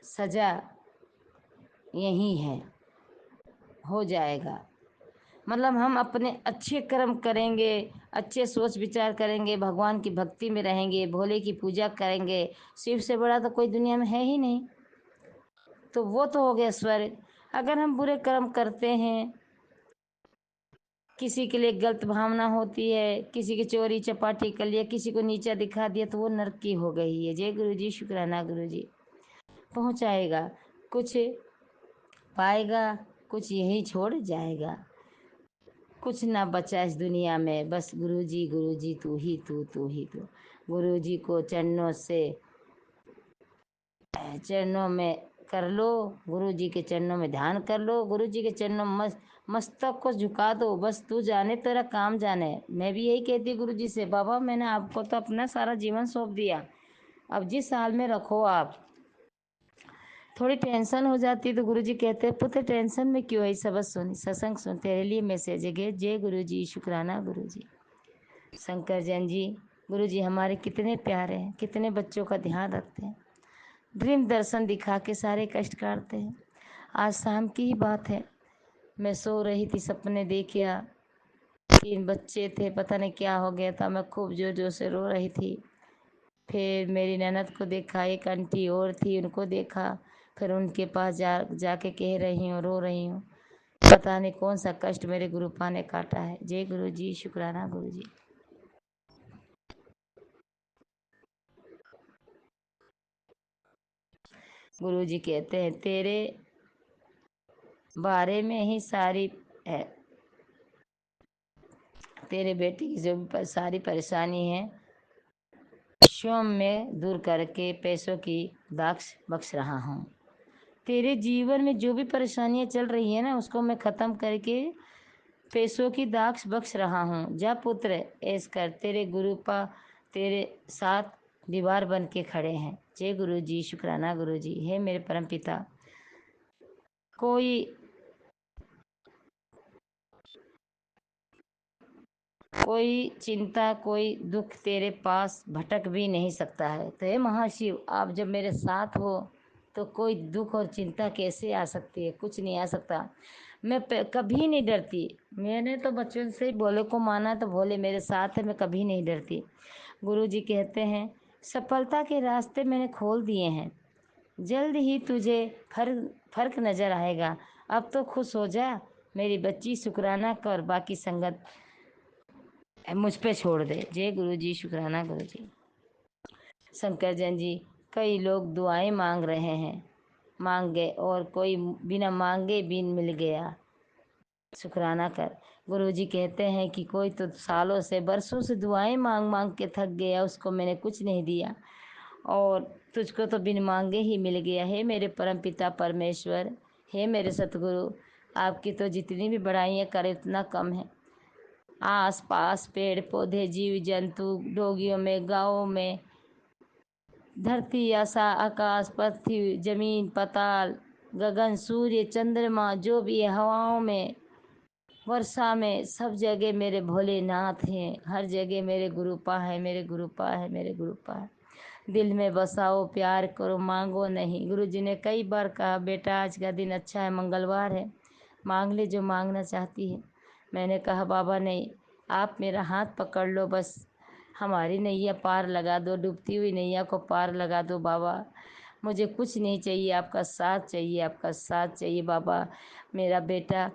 सजा यही है, हो जाएगा। मतलब हम अपने अच्छे कर्म करेंगे, अच्छे सोच विचार करेंगे, भगवान की भक्ति में रहेंगे, भोले की पूजा करेंगे, शिव से बड़ा तो कोई दुनिया में है ही नहीं, तो वो तो हो गया स्वर्ग। अगर हम बुरे कर्म करते हैं, किसी के लिए गलत भावना होती है, किसी की चोरी चपाटी कर लिया, किसी को नीचा दिखा दिया, तो वो नरक की हो गई है। जय गुरु जी, शुक्राना गुरु जी। पहुँचाएगा, कुछ पाएगा, कुछ यही छोड़ जाएगा, कुछ ना बचा इस दुनिया में, बस गुरु जी तू ही तू ही तू। गुरु जी को चरणों में कर लो, गुरु जी के चरणों में ध्यान कर लो, गुरु जी के चरणों में मस्तक को झुका दो, बस तू जाने तेरा काम जाने। मैं भी यही कहती गुरु जी से, बाबा मैंने आपको तो अपना सारा जीवन सौंप दिया, अब जिस हाल में रखो आप। थोड़ी टेंशन हो जाती तो गुरु जी कहते पुत्र टेंशन में क्यों है, सबक सुन, सत्संग सुन, तेरे लिए मैसेज है। जय गुरु जी, शुक्राना गुरु जी। शंकर जैन जी, गुरु जी हमारे कितने प्यारे हैं, कितने बच्चों का ध्यान रखते हैं, ड्रीम दर्शन दिखा के सारे कष्ट काटते हैं। आज शाम की ही बात है, मैं सो रही थी, सपने देखा, 3 बच्चे थे, पता नहीं क्या हो गया था, मैं खूब जोर जोर से रो रही थी। फिर मेरी ननद को देखा, एक आंटी और थी, उनको देखा, फिर उनके पास जाके कह रही हूँ, रो रही हूँ, पता नहीं कौन सा कष्ट मेरे गुरुपा ने काटा है। जय गुरु जी, शुक्राना गुरु जी। गुरु जी कहते हैं तेरे बारे में ही सारी है, तेरे बेटे की जो भी सारी परेशानी है स्वयं में दूर करके पैसों की दाक्ष बख्श रहा हूँ। तेरे जीवन में जो भी परेशानियां चल रही है ना, उसको मैं ख़त्म करके पैसों की दाक्ष बख्श रहा हूँ। जा पुत्र ऐस कर, तेरे गुरुपा तेरे साथ दीवार बन के खड़े हैं। जय गुरु जी, शुक्राना गुरु जी। हे मेरे परम पिता, कोई चिंता कोई दुख तेरे पास भटक भी नहीं सकता है। तो हे महाशिव, आप जब मेरे साथ हो तो कोई दुख और चिंता कैसे आ सकती है, कुछ नहीं आ सकता। मैं कभी नहीं डरती, मैंने तो बचपन से ही भोले को माना, तो भोले मेरे साथ है, मैं कभी नहीं डरती। गुरु जी कहते हैं सफलता के रास्ते मैंने खोल दिए हैं, जल्द ही तुझे फर्क नज़र आएगा। अब तो खुश हो जा मेरी बच्ची, शुक्राना कर, बाकी संगत मुझ पे छोड़ दे। जय गुरु जी, शुक्राना गुरु जी। शंकर जैन जी, कई लोग दुआएं मांग रहे हैं, मांग गए, और कोई बिना मांगे भी मिल गया, शुक्राना कर। गुरु जी कहते हैं कि कोई तो सालों से बरसों से दुआएं मांग मांग के थक गया, उसको मैंने कुछ नहीं दिया, और तुझको तो बिन मांगे ही मिल गया। है मेरे परम पिता परमेश्वर, हे मेरे सतगुरु, आपकी तो जितनी भी बड़ाइयाँ करे उतना कम है। आस पास पेड़ पौधे, जीव जंतु, डोगियों में, गाँवों में, धरती आकाश, पृथ्वी, जमीन, पाताल, गगन, सूर्य, चंद्रमा, जो भी है हवाओं में, वर्षा में सब जगह मेरे भोलेनाथ हैं, हर जगह मेरे गुरुपा है, मेरे गुरुपा है, मेरे गुरुपा है। दिल में बसाओ, प्यार करो, मांगो नहीं। गुरुजी ने कई बार कहा, बेटा आज का दिन अच्छा है, मंगलवार है, मांग ले जो मांगना चाहती है। मैंने कहा बाबा नहीं, आप मेरा हाथ पकड़ लो, बस हमारी नैया पार लगा दो, डूबती हुई नैया को पार लगा दो बाबा। मुझे कुछ नहीं चाहिए, आपका साथ चाहिए, आपका साथ चाहिए बाबा। मेरा बेटा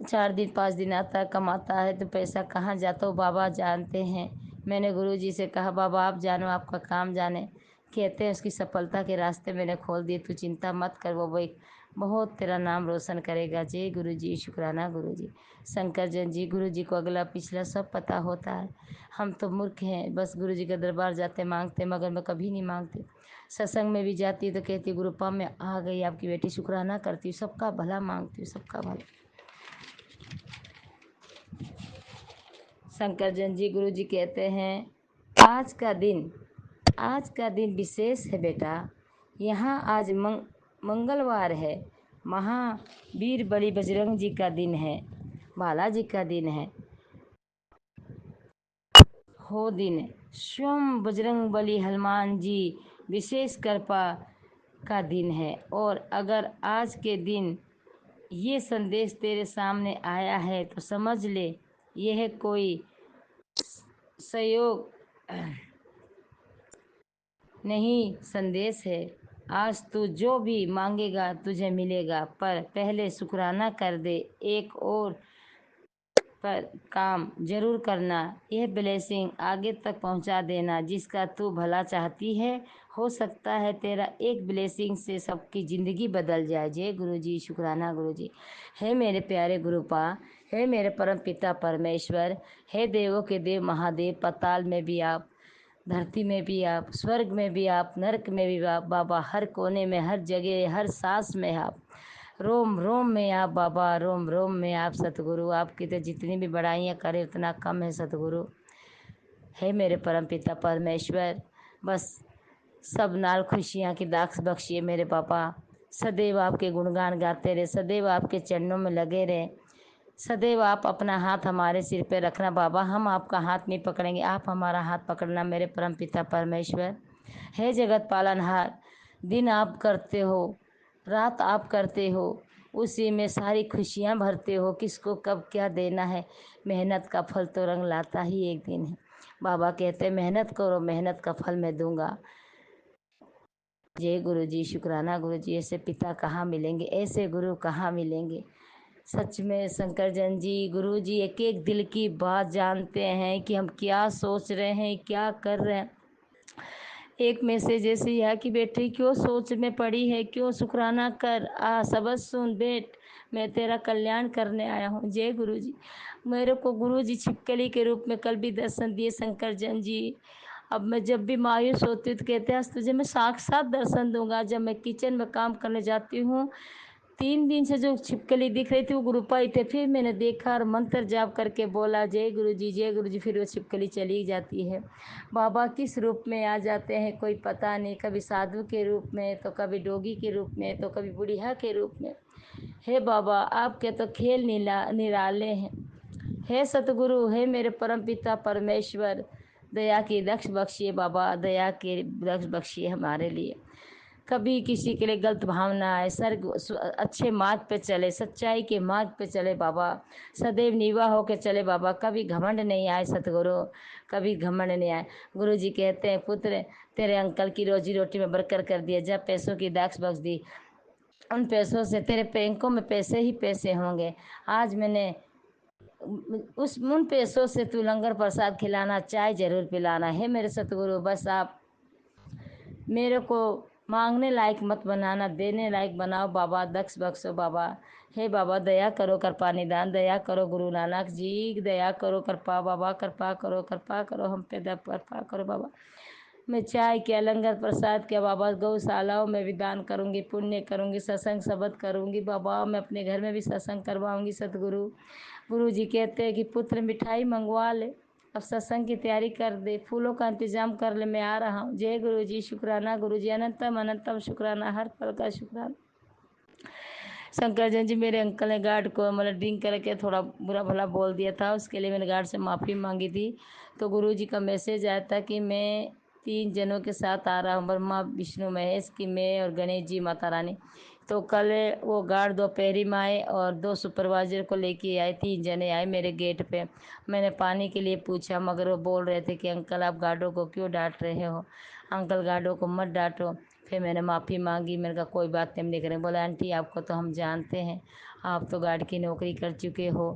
4 दिन 5 दिन आता है, कमाता है तो पैसा कहाँ जाता हो बाबा जानते हैं। मैंने गुरुजी से कहा बाबा आप जानो, आपका काम जाने। कहते हैं उसकी सफलता के रास्ते मैंने खोल दिए, तू चिंता मत कर, वो एक बहुत तेरा नाम रोशन करेगा। जय गुरुजी, शुक्राना गुरुजी। शंकर जन जी, गुरुजी को अगला पिछला सब पता होता है। हम तो मूर्ख हैं, बस गुरुजी के दरबार जाते मांगते, मगर मैं कभी नहीं मांगती। सत्संग में भी जाती है तो कहती गुरुपा में आ गई आपकी बेटी, शुक्राना करती हूँ, सबका भला मांगती हूँ, सबका भला। शंकर जन जी गुरु जी कहते हैं आज का दिन विशेष है बेटा। यहाँ आज मंगलवार है, महावीर बली बजरंग जी का दिन है, बालाजी का दिन है, हो दिन स्वयं बजरंग बली हनुमान जी विशेष कृपा का दिन है। और अगर आज के दिन ये संदेश तेरे सामने आया है तो समझ ले यह कोई सहयोग नहीं, संदेश है। आज तू जो भी मांगेगा तुझे मिलेगा, पर पहले शुक्राना कर दे। एक और पर काम जरूर करना, यह ब्लेसिंग आगे तक पहुंचा देना जिसका तू भला चाहती है। हो सकता है तेरा एक ब्लेसिंग से सबकी ज़िंदगी बदल जाए। जय गुरु जी, शुक्राना गुरु जी। हे मेरे प्यारे गुरुपा, हे मेरे परम पिता परमेश्वर, हे देवों के देव महादेव, पाताल में भी आप, धरती में भी आप, स्वर्ग में भी आप, नरक में भी आप बाबा, हर कोने में, हर जगह, हर सांस में आप, रोम रोम में आप बाबा, रोम रोम में आप सतगुरु। आपकी तो जितनी भी बड़ाइयाँ करें उतना कम है सतगुरु। हे मेरे परम पिता परमेश्वर, बस सब नाल खुशियाँ की दाख बख्शिए मेरे पापा। सदैव आपके गुणगान गाते रहे, सदैव आपके चरणों में लगे रहे, सदैव आप अपना हाथ हमारे सिर पे रखना बाबा। हम आपका हाथ नहीं पकड़ेंगे, आप हमारा हाथ पकड़ना मेरे परम पिता परमेश्वर। हे जगत पालनहार, दिन आप करते हो, रात आप करते हो, उसी में सारी खुशियाँ भरते हो। किसको कब क्या देना है, मेहनत का फल तो रंग लाता ही एक दिन है। बाबा कहते मेहनत करो, मेहनत का फल मैं दूंगा। जय गुरु जी, शुक्राना गुरु जी। ऐसे पिता कहाँ मिलेंगे, ऐसे गुरु कहाँ मिलेंगे। सच में शंकर जन जी गुरु जी एक एक दिल की बात जानते हैं कि हम क्या सोच रहे हैं, क्या कर रहे हैं। एक मैसेज ऐसे ही है कि बेटी क्यों सोच में पड़ी है, क्यों शुक्राना कर, सबक सुन बेट, मैं तेरा कल्याण करने आया हूँ। जय गुरु जी। मेरे को गुरु जी छिपकली के रूप में कल भी दर्शन दिए शंकर जन जी। अब मैं जब भी मायूस होती हूँ तो कहते हैं आज तुझे मैं साक्षात दर्शन दूंगा। जब मैं किचन में काम करने जाती हूँ, 3 दिन से जो छिपकली दिख रही थी वो गुरुपा ही थे। फिर मैंने देखा और मंत्र जाप करके बोला जय गुरु जी, जय गुरु जी, फिर वो छिपकली चली जाती है। बाबा किस रूप में आ जाते हैं कोई पता नहीं, कभी साधु के रूप में, तो कभी डोगी के रूप में, तो कभी बुढ़िया के रूप में। हे बाबा आपके तो खेल निराले हैं। हे सतगुरु, हे मेरे परम पिता परमेश्वर, दया की दक्ष बख्शिए बाबा, दया के दक्ष बख्शिए हमारे लिए। कभी किसी के लिए गलत भावना आए, अच्छे मार्ग पे चले, सच्चाई के मार्ग पे चले बाबा, सदैव निवा होके चले बाबा। कभी घमंड नहीं आए सतगुरु, कभी घमंड नहीं आए। गुरु जी कहते हैं पुत्र तेरे अंकल की रोजी रोटी में बरकत कर दिया, जब पैसों की दाख बख्श दी, उन पैसों से तेरे बैंकों में पैसे ही पैसे होंगे। आज मैंने उन पैसों से तू लंगर प्रसाद खिलाना, चाय जरूर पिलाना। है मेरे सतगुरु, बस आप मेरे को मांगने लायक मत बनाना, देने लायक बनाओ बाबा, दक्ष बख्शो बाबा। हे बाबा दया करो, कृपा निदान, दया करो गुरु नानक जी, दया करो, कृपा बाबा, कृपा करो, कृपा करो हम पे, कृपा करो बाबा। मैं चाय क्या, लंगर प्रसाद क्या बाबा, गौशालाओं में भी दान करूँगी, पुण्य करूँगी, सत्संग शब्द करूँगी बाबा। मैं अपने घर में भी सत्संग करवाऊँगी सतगुरु। गुरु जी कहते हैं कि पुत्र मिठाई मंगवा ले, अब सत्संग की तैयारी कर दे, फूलों का इंतजाम कर ले, मैं आ रहा हूँ। जय गुरु जी, शुक्राना गुरु जी, अनंतम अनंतम शुक्राना, हर पल का शुक्राना। शंकर जैन जी मेरे अंकल ने गार्ड को मतलब ड्रिंक करके थोड़ा बुरा भला बोल दिया था, उसके लिए मैंने गार्ड से माफ़ी मांगी थी। तो गुरुजी का मैसेज आया था कि मैं 3 जनों के साथ आ रहा हूँ, ब्रह्मा विष्णु महेश की मैं और गणेश जी माता रानी। तो कल वो गार्ड दोपहरी में आए और 2 सुपरवाइजर को लेके आए, 3 जने आए मेरे गेट पे। मैंने पानी के लिए पूछा मगर वो बोल रहे थे कि अंकल आप गार्डों को क्यों डांट रहे हो, अंकल गार्डों को मत डांटो। फिर मैंने माफ़ी मांगी, मैंने कहा कोई बात नहीं, हम नहीं करेंगे। बोले आंटी आपको तो हम जानते हैं, आप तो गार्ड की नौकरी कर चुके हो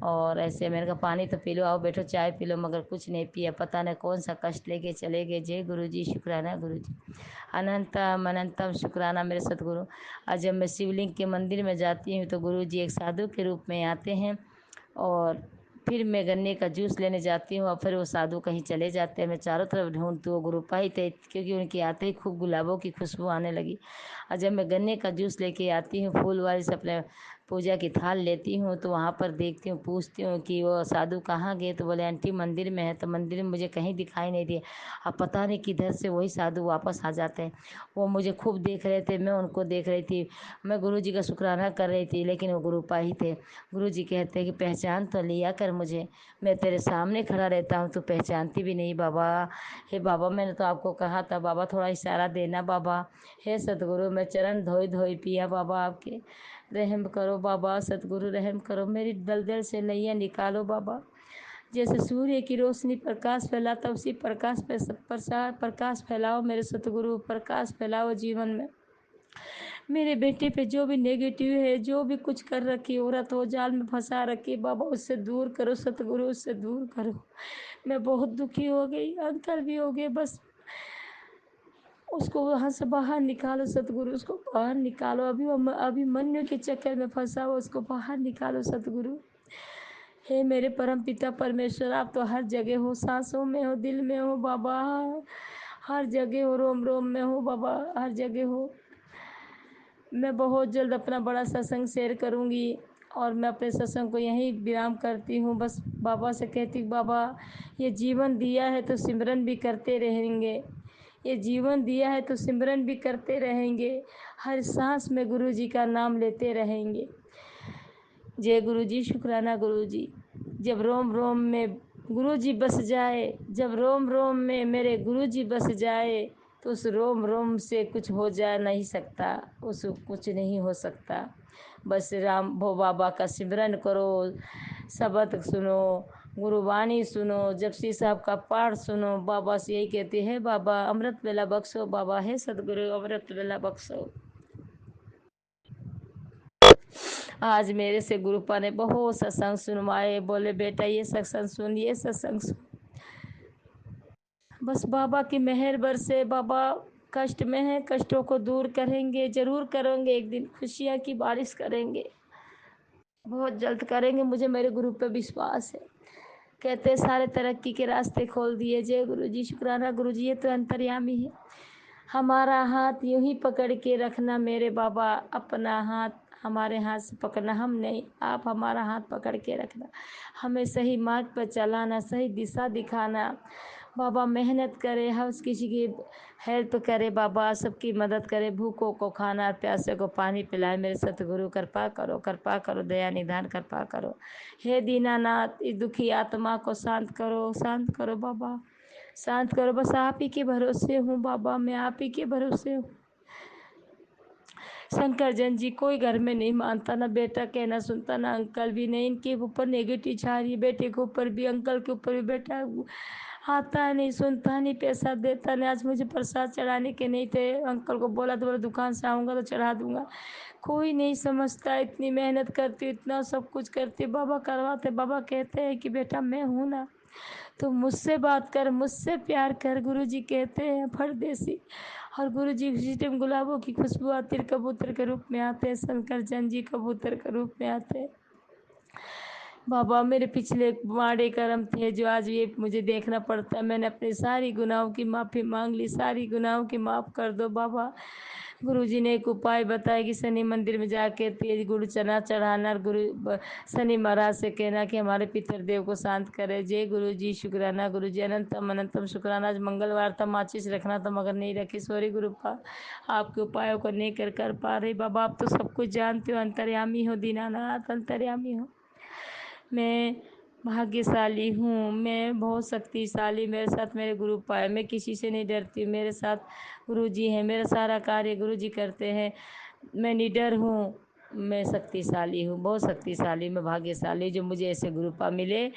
और ऐसे। मैंने कहा पानी तो पी लो, आओ बैठो चाय पी लो, मगर कुछ नहीं पिया। पता नहीं कौन सा कष्ट लेके चले गए। जय गुरु जी, शुक्राना गुरु जी, अनंतम अनंतम शुक्राना मेरे सतगुरु। आज जब मैं शिवलिंग के मंदिर में जाती हूँ तो गुरु जी एक साधु के रूप में आते हैं और फिर मैं गन्ने का जूस लेने जाती हूँ और फिर वो साधु कहीं चले जाते हैं। मैं चारों तरफ ढूंढती हूँ, गुरुपा ही थे, क्योंकि उनके आते ही खूब गुलाबों की खुशबू आने लगी। और जब मैं गन्ने का जूस लेके आती हूँ फूल वाली से अपने पूजा की थाल लेती हूँ तो वहाँ पर देखती हूँ, पूछती हूँ कि वो साधु कहाँ गए। तो बोले आंटी मंदिर में है। तो मंदिर में मुझे कहीं दिखाई नहीं दिए। अब पता नहीं किधर से वही साधु वापस आ जाते हैं। वो मुझे खूब देख रहे थे, मैं उनको देख रही थी। मैं गुरु जी का शुक्राना कर रही थी, लेकिन वो गुरुपा ही थे। गुरु जी कहते हैं कि पहचान तो लिया कर मुझे, मैं तेरे सामने खड़ा रहता हूँ, तू पहचानती भी नहीं बाबा। हे बाबा मैंने तो आपको कहा था बाबा, थोड़ा इशारा देना बाबा। हे सतगुरु मैं चरण धोई धोई पिया बाबा आपके, रहम करो बाबा। सतगुरु रहम करो, मेरी दलदल से नैया निकालो बाबा। जैसे सूर्य की रोशनी प्रकाश फैलाता उसी प्रकाश पे प्रकाश फैलाओ मेरे सतगुरु, प्रकाश फैलाओ जीवन में। मेरे बेटे पे जो भी नेगेटिव है, जो भी कुछ कर रखी औरत हो, जाल में फंसा रखी बाबा, उससे दूर करो सतगुरु, उससे दूर करो। मैं बहुत दुखी हो गई, अंकल भी हो गए। बस उसको वहाँ से बाहर निकालो सतगुरु, उसको बाहर निकालो। अभिमन्यु के चक्कर में फंसा हो, उसको बाहर निकालो सतगुरु। हे मेरे परम पिता परमेश्वर, आप तो हर जगह हो, सांसों में हो, दिल में हो बाबा, हर जगह हो, रोम रोम में हो बाबा, हर जगह हो। मैं बहुत जल्द अपना बड़ा सत्संग शेयर करूँगी और मैं अपने सत्संग को यहीं विराम करती हूँ। बस बाबा से कहती हूँ बाबा ये जीवन दिया है तो सिमरन भी करते रहेंगे, ये जीवन दिया है तो सिमरन भी करते रहेंगे, हर सांस में गुरु जी का नाम लेते रहेंगे। जय गुरु जी, शुक्राना गुरु जी। जब रोम रोम में गुरु जी बस जाए, जब रोम रोम में मेरे गुरु जी बस जाए, तो उस रोम रोम से कुछ हो जा नहीं सकता, उस कुछ नहीं हो सकता। बस राम भो बाबा का सिमरन करो, शब्द सुनो, गुरुवाणी सुनो, जपसी साहब का पाठ सुनो। बाबा से यही कहते हैं बाबा अमृत वेला बख्शो बाबा, है सतगुरु अमृत वेला बख्शो। आज मेरे से गुरुपा ने बहुत सत्संग सुनवाए, बोले बेटा ये सत्संग सुन, ये सत्संग सुन। बस बाबा की मेहर बरसे। बाबा कष्ट में है, कष्टों को दूर करेंगे, जरूर करेंगे, एक दिन खुशियाँ की बारिश करेंगे, बहुत जल्द करेंगे, मुझे मेरे गुरु पे विश्वास है। कहते हैं सारे तरक्की के रास्ते खोल दिए। जय गुरु जी, शुक्राना गुरु जी, ये तो अंतर्यामी है। हमारा हाथ यूं ही पकड़ के रखना मेरे बाबा, अपना हाथ हमारे हाथ से पकड़ना, हम नहीं, आप हमारा हाथ पकड़ के रखना, हमें सही मार्ग पर चलाना, सही दिशा दिखाना। बाबा मेहनत करे, हर किसी की हेल्प करे बाबा, सबकी मदद करे, भूखों को खाना, प्यासे को पानी पिलाए। मेरे सतगुरु कृपा करो, कृपा करो, दया निधान कृपा करो। हे दीनानाथ इस दुखी आत्मा को शांत करो, शांत करो बाबा, शांत करो। बस आप ही के भरोसे हूँ बाबा, मैं आप ही के भरोसे हूँ। शंकर जैन जी कोई घर में नहीं मानता, ना बेटा कहना सुनता, ना अंकल भी नहीं। इनके ऊपर नेगेटिव छा रही है, बेटे के ऊपर भी, अंकल के ऊपर भी। बेटा आता नहीं, सुनता नहीं, पैसा देता नहीं। आज मुझे प्रसाद चढ़ाने के नहीं थे, अंकल को बोला तो बोला दुकान से आऊँगा तो चढ़ा दूँगा। कोई नहीं समझता, इतनी मेहनत करती, इतना सब कुछ करती, बाबा करवाते। बाबा कहते हैं कि बेटा मैं हूँ ना, तो मुझसे बात कर, मुझसे प्यार कर। गुरु जी कहते हैं परदेसी, और गुरु जी किसी टाइम गुलाबों की खुशबू आती है, कबूतर के रूप में आते हैं। शंकर जैन जी कबूतर के रूप में आते हैं। बाबा मेरे पिछले माड़े कर्म थे जो आज ये मुझे देखना पड़ता है। मैंने अपनी सारी गुनाहों की माफ़ी मांग ली, सारी गुनाहों की माफ़ कर दो बाबा। गुरुजी ने एक उपाय बताया कि शनि मंदिर में जाके तेज गुड़ चना चढ़ाना और शनि महाराज से कहना कि हमारे पितृदेव को शांत करे। जय गुरुजी, शुक्राना गुरुजी, अनंतम अनंतम शुक्राना। आज मंगलवार था, माचिस रखना था मगर नहीं रखी, सॉरी गुरुपा, आपके उपायों को नहीं कर पा रही। बाबा आप तो सब कुछ जानते हो, अंतर्यामी हो, दीनानाथ अंतर्यामी हो। मैं भाग्यशाली हूँ, मैं बहुत शक्तिशाली, मेरे साथ मेरे गुरु पाए, मैं किसी से नहीं डरती, मेरे साथ गुरुजी हैं, मेरा सारा कार्य गुरुजी करते हैं, मैं निडर हूँ, मैं शक्तिशाली हूँ, बहुत शक्तिशाली, मैं भाग्यशाली जो मुझे ऐसे गुरुपा मिले।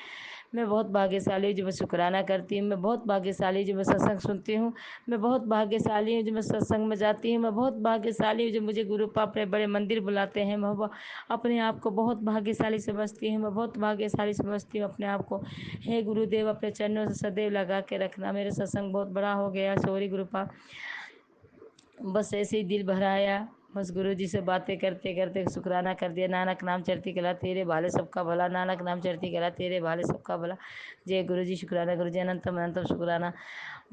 मैं बहुत भाग्यशाली जो मैं शुक्राना करती हूँ, मैं बहुत भाग्यशाली जो मैं सत्संग सुनती हूँ, मैं बहुत भाग्यशाली हूँ जो मैं सत्संग में जाती हूँ, मैं बहुत भाग्यशाली हूँ जो मुझे गुरुपा अपने बड़े मंदिर बुलाते हैं। मैं अपने आप को बहुत भाग्यशाली समझती हूँ, मैं बहुत भाग्यशाली समझती हूँ अपने आप को। हे गुरुदेव, अपने चरणों से सदैव लगा के रखना। मेरा सत्संग बहुत बड़ा हो गया, सॉरी गुरुपा, बस ऐसे ही दिल भराया, बस गुरुजी से बातें करते करते शुक्राना कर दिया। नानक नाम चढ़ती कला तेरे भाले सबका भला, नानक नाम चढ़ती कला तेरे भाले सबका भला। जय गुरुजी, शुक्राना गुरुजी, अनंतम अनंतम शुक्राना।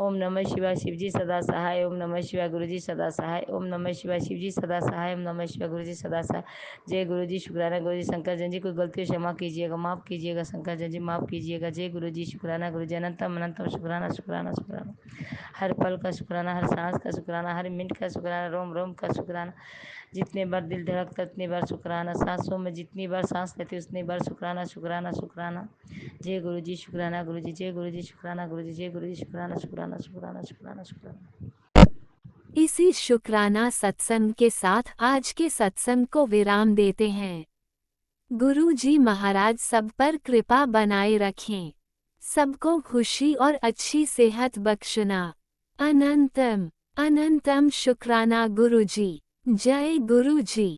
ओम नमः शिवाय, शिवजी सदा सहाय। ओम नमः शिवाय, गुरुजी सदा सहाय। ओम नमः शिवाय, शिवजी सदा सहाय। ओम नमः शिवाय, गुरुजी सदा सहाय। जय गुरुजी, शुक्राना गुरुजी। शंकर जन जी कोई गलती क्षमा कीजिएगा, माफ़ कीजिएगा, शंकर जन जी माफ़ कीजिएगा। जय गुरुजी, शुक्राना गुरुजी, अनंतम अनंतम शुक्राना शुक्राना शुक्राना। हर पल का शुक्राना, हर सांस का शुक्राना, हर मिनट का शुक्राना, रोम रोम का शुक्राना। जितने बार दिल धड़कता उतनी बार शुक्राना, सांसों में जितनी बार सांस लेती उतनी बार शुक्राना शुक्राना शुक्राना। जय गुरुजी, शुक्राना गुरुजी, जय गुरुजी, शुक्राना गुरुजी, जय गुरुजी, शुक्राना शुक्राना शुक्राना शुक्राना शुक्राना। इसी शुक्राना सत्संग के साथ आज के सत्संग को विराम देते हैं। गुरु जी महाराज सब पर कृपा बनाए रखें, सबको खुशी और अच्छी सेहत बख्शना। अनंतम अनंतम शुक्राना गुरुजी। जय गुरुजी।